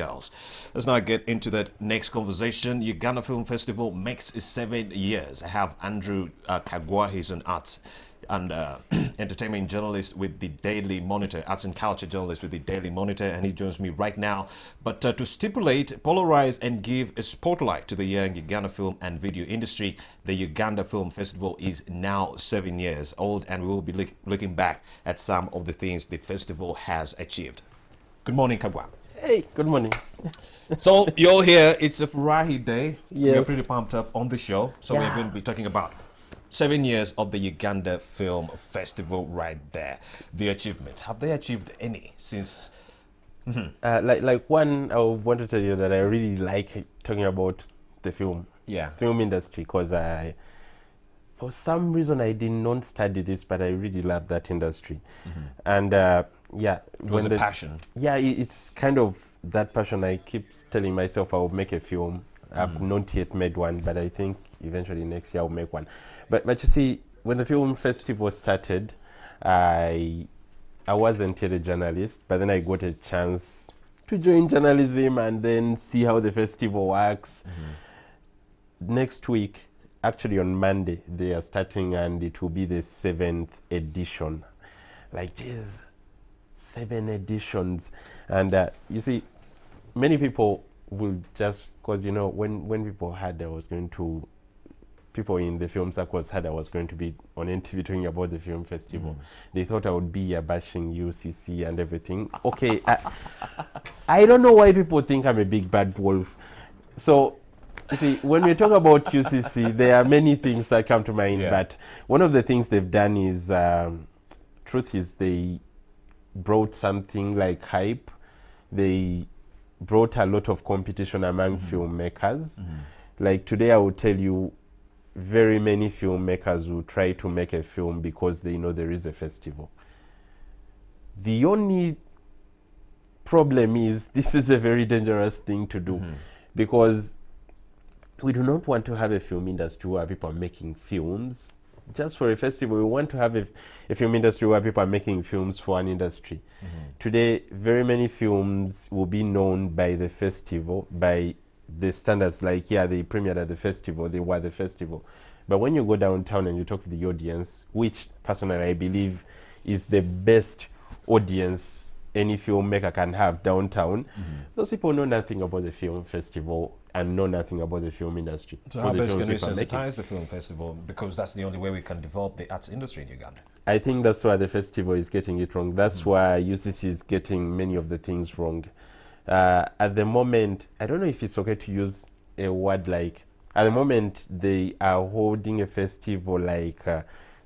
girls. Let's now get into that next conversation. Uganda Film Festival makes 7 years. I have Andrew Kagwa. He's an arts and entertainment journalist with the Daily Monitor, arts and culture journalist with the Daily Monitor, and he joins me right now. But to stipulate, polarize, and give a spotlight to the young Uganda film and video industry, the Uganda Film Festival is now 7 years old, and we will be looking back at some of the things the festival has achieved. Good morning, Kagwa. Hey, good morning. So you're here. It's a Furahi day. Yes. We're pretty pumped up on the show. So we're going to be talking about 7 years of the Uganda Film Festival right there. The achievements. Have they achieved any since? Like one, I want to tell you that I really like talking about the film industry, because for some reason I did not study this, but I really love that industry. And it was a passion. Yeah, it's kind of that passion. I keep telling myself I will make a film. I've not yet made one, but I think eventually next year I'll make one. But you see, when the film festival started, I wasn't yet a journalist, but then I got a chance to join journalism and then see how the festival works. Next week, actually on Monday, they are starting, and it will be the 7th edition. Like, geez, 7 editions. And you see, many people will just, because you know, when people heard people in the film circles heard I was going to be on NTV talking about the film festival, they thought I would be bashing UCC and everything. Okay, I don't know why people think I'm a big bad wolf. So, you see, when we talk about UCC, there are many things that come to mind, but one of the things they've done is, truth is, they brought something like hype. They brought a lot of competition among filmmakers. Like today I will tell you, very many filmmakers will try to make a film because they know there is a festival. The only problem is this is a very dangerous thing to do, because we do not want to have a film industry where people are making films just for a festival. We want to have a film industry where people are making films for an industry. Today, very many films will be known by the festival, by the standards, like, they premiered at the festival, they were the festival. But when you go downtown and you talk to the audience, which personally I believe is the best audience any filmmaker can have downtown, those people know nothing about the film festival and know nothing about the film industry. So how best can we sensitize the film festival? Because that's the only way we can develop the arts industry in Uganda. I think that's why the festival is getting it wrong. That's why UCC is getting many of the things wrong. At the moment, I don't know if it's okay to use a word like, at the moment they are holding a festival like,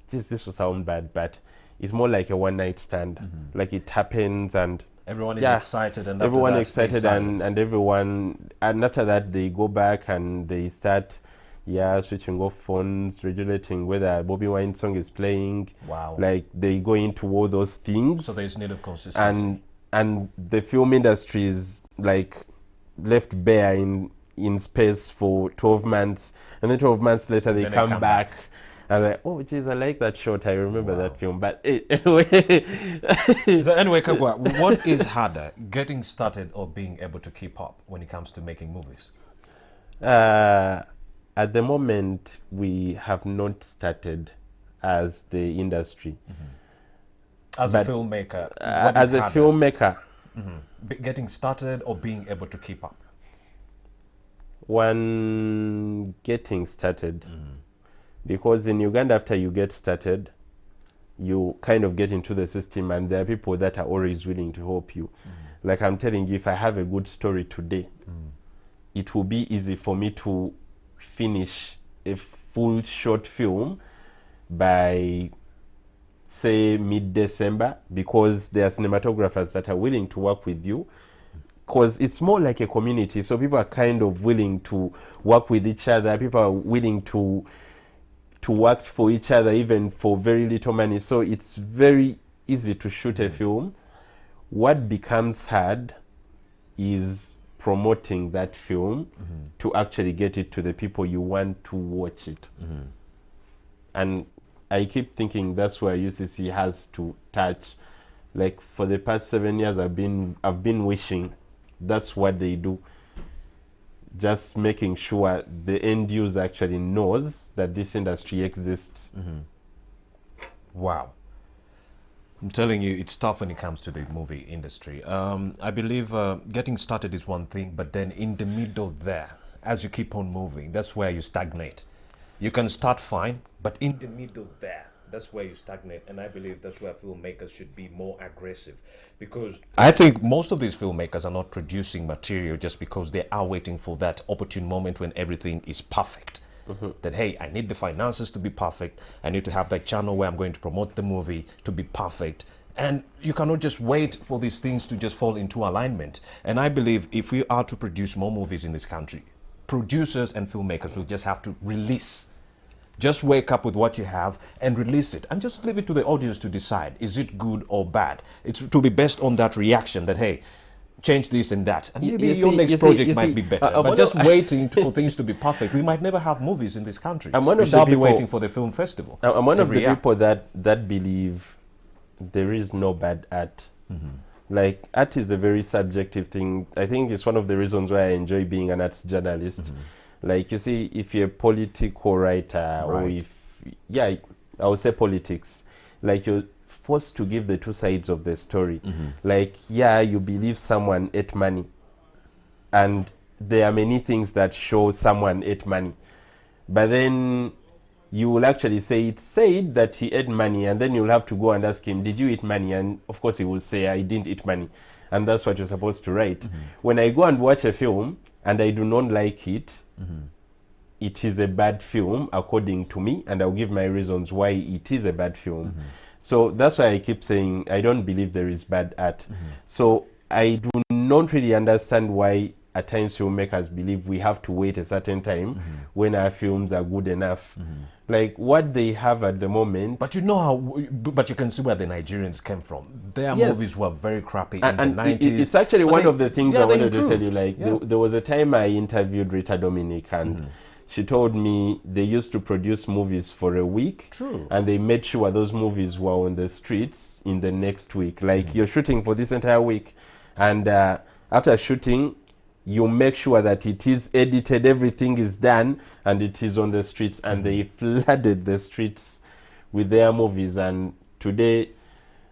this will sound bad, but it's more like a one-night stand. Like it happens and everyone is excited, and everyone excited, and everyone, and after that they go back and they start switching off phones, regulating whether Bobby Wine song is playing. Like they go into all those things. So there's need of consistency. And the film industry is like left bare in space for 12 months, and then 12 months later they come back. And like, oh, geez, I like that shot. I remember that film. But anyway. So anyway, Kagwa, what is harder, getting started or being able to keep up when it comes to making movies? At the moment, we have not started as the industry. As a filmmaker, as a filmmaker, getting started or being able to keep up? One, getting started. Because in Uganda, after you get started, you kind of get into the system, and there are people that are always willing to help you. Like I'm telling you, if I have a good story today, it will be easy for me to finish a full short film by, say, mid-December, because there are cinematographers that are willing to work with you, because it's more like a community. So people are kind of willing to work with each other. People are willing to work for each other, even for very little money. So it's very easy to shoot a film. What becomes hard is promoting that film to actually get it to the people you want to watch it. And I keep thinking that's where UCC has to touch. Like for the past 7 years, I've been wishing that's what they do. Just making sure the end user actually knows that this industry exists. Wow. I'm telling you, it's tough when it comes to the movie industry. I believe getting started is one thing, but then in the middle there, as you keep on moving, that's where you stagnate. You can start fine, but in the middle there, that's where you stagnate. And I believe that's where filmmakers should be more aggressive, because I think most of these filmmakers are not producing material just because they are waiting for that opportune moment when everything is perfect. That, hey, I need the finances to be perfect. I need to have that channel where I'm going to promote the movie to be perfect. And you cannot just wait for these things to just fall into alignment. And I believe if we are to produce more movies in this country, producers and filmmakers will just have to release. Just wake up with what you have and release it, and just leave it to the audience to decide, is it good or bad? It's to be based on that reaction that, hey, change this and that, and maybe your next project might be better. But just waiting for things to be perfect, we might never have movies in this country. We shall be waiting for the film festival. I'm one of the people that believe there is no bad art. Like, art is a very subjective thing. I think it's one of the reasons why I enjoy being an arts journalist. Like, you see, if you're a political writer, or if, I would say politics, like, you're forced to give the two sides of the story. Like, you believe someone ate money, and there are many things that show someone ate money, but then you will actually say it's said that he ate money, and then you'll have to go and ask him, did you eat money? And of course he will say, I didn't eat money. And that's what you're supposed to write. When I go and watch a film and I do not like it, it is a bad film according to me, and I'll give my reasons why it is a bad film. So that's why I keep saying I don't believe there is bad art. So I do not really understand why at times filmmakers believe we have to wait a certain time when our films are good enough. Like, what they have at the moment. But you know how, but you can see where the Nigerians came from. Their movies were very crappy in the 90s. It's actually one of the things I wanted to tell you. Like, there was a time I interviewed Rita Dominic, and she told me they used to produce movies for a week. And they made sure those movies were on the streets in the next week. Like, you're shooting for this entire week, and after shooting, you make sure that it is edited, everything is done, and it is on the streets. And they flooded the streets with their movies, and today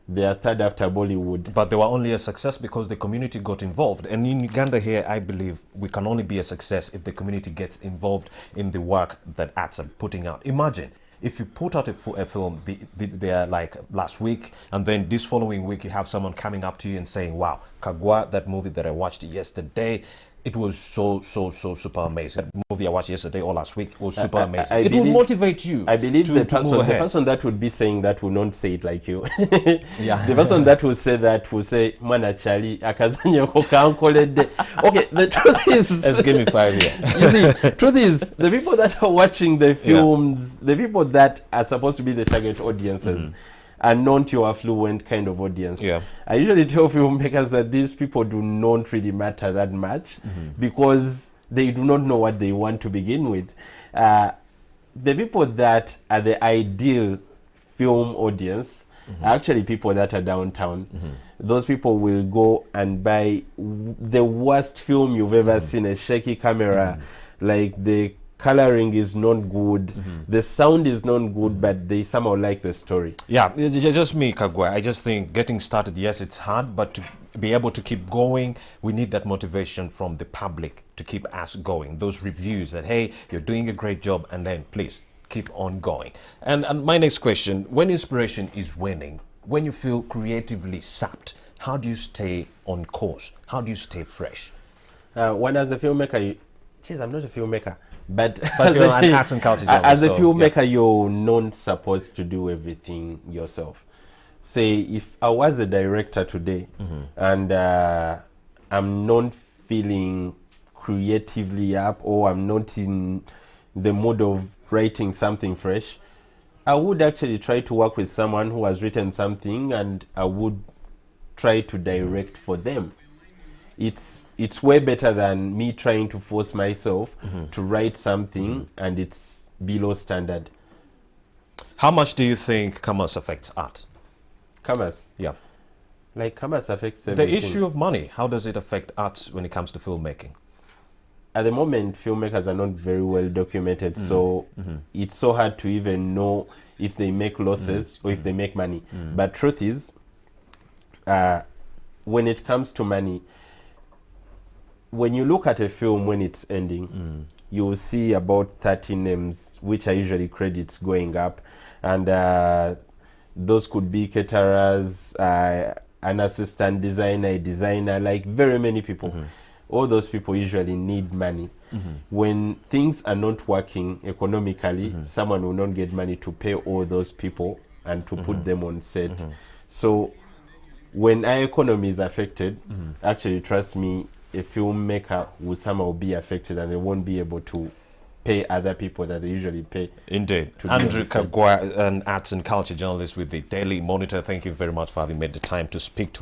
they are third after Bollywood. But they were only a success because the community got involved. And in Uganda here, I believe we can only be a success if the community gets involved in the work that acts are putting out. Imagine if you put out a film, they're like last week, and then this following week you have someone coming up to you and saying, wow, Kagwa, that movie that I watched yesterday, it was so super amazing. That movie I watched yesterday or last week was super amazing. It will motivate you. I believe the person that would be saying that will not say it like you. The person that will say that will say, "Mana chali akazanyoko kankolede." Okay, the truth is, let's give me 5 years. You see, truth is, the people that are watching the films, the people that are supposed to be the target audiences, and not your affluent kind of audience. I usually tell filmmakers that these people do not really matter that much because they do not know what they want to begin with. The people that are the ideal film audience are actually people that are downtown. Those people will go and buy the worst film you've ever seen, a shaky camera, like the coloring is not good, the sound is not good, but they somehow like the story. Just me, Kagwa. I just think getting started, yes, it's hard, but to be able to keep going, we need that motivation from the public to keep us going. Those reviews that, hey, you're doing a great job, and then please keep on going. And my next question, when inspiration is waning, when you feel creatively sapped, how do you stay on course? How do you stay fresh? When as a filmmaker, I'm not a filmmaker. But you're an arts and culture journalist. As a filmmaker, you're not supposed to do everything yourself. Say, if I was a director today and I'm not feeling creatively up, or I'm not in the mood of writing something fresh, I would actually try to work with someone who has written something, and I would try to direct for them. It's way better than me trying to force myself to write something and it's below standard. How much do you think commerce affects art? Commerce? Yeah. Like commerce affects The everything. issue of money, how does it affect arts when it comes to filmmaking? At the moment, filmmakers are not very well documented, so it's so hard to even know if they make losses or if they make money. But truth is, when it comes to money, when you look at a film when it's ending, you will see about 30 names, which are usually credits going up, and those could be caterers, an assistant designer, a designer, like very many people. All those people usually need money. When things are not working economically, someone will not get money to pay all those people and to put them on set. So when our economy is affected, actually, trust me, a filmmaker will somehow be affected and they won't be able to pay other people that they usually pay. Indeed. To be on Andrew the set. Kagwa, an arts and culture journalist with the Daily Monitor, thank you very much for having made the time to speak to us.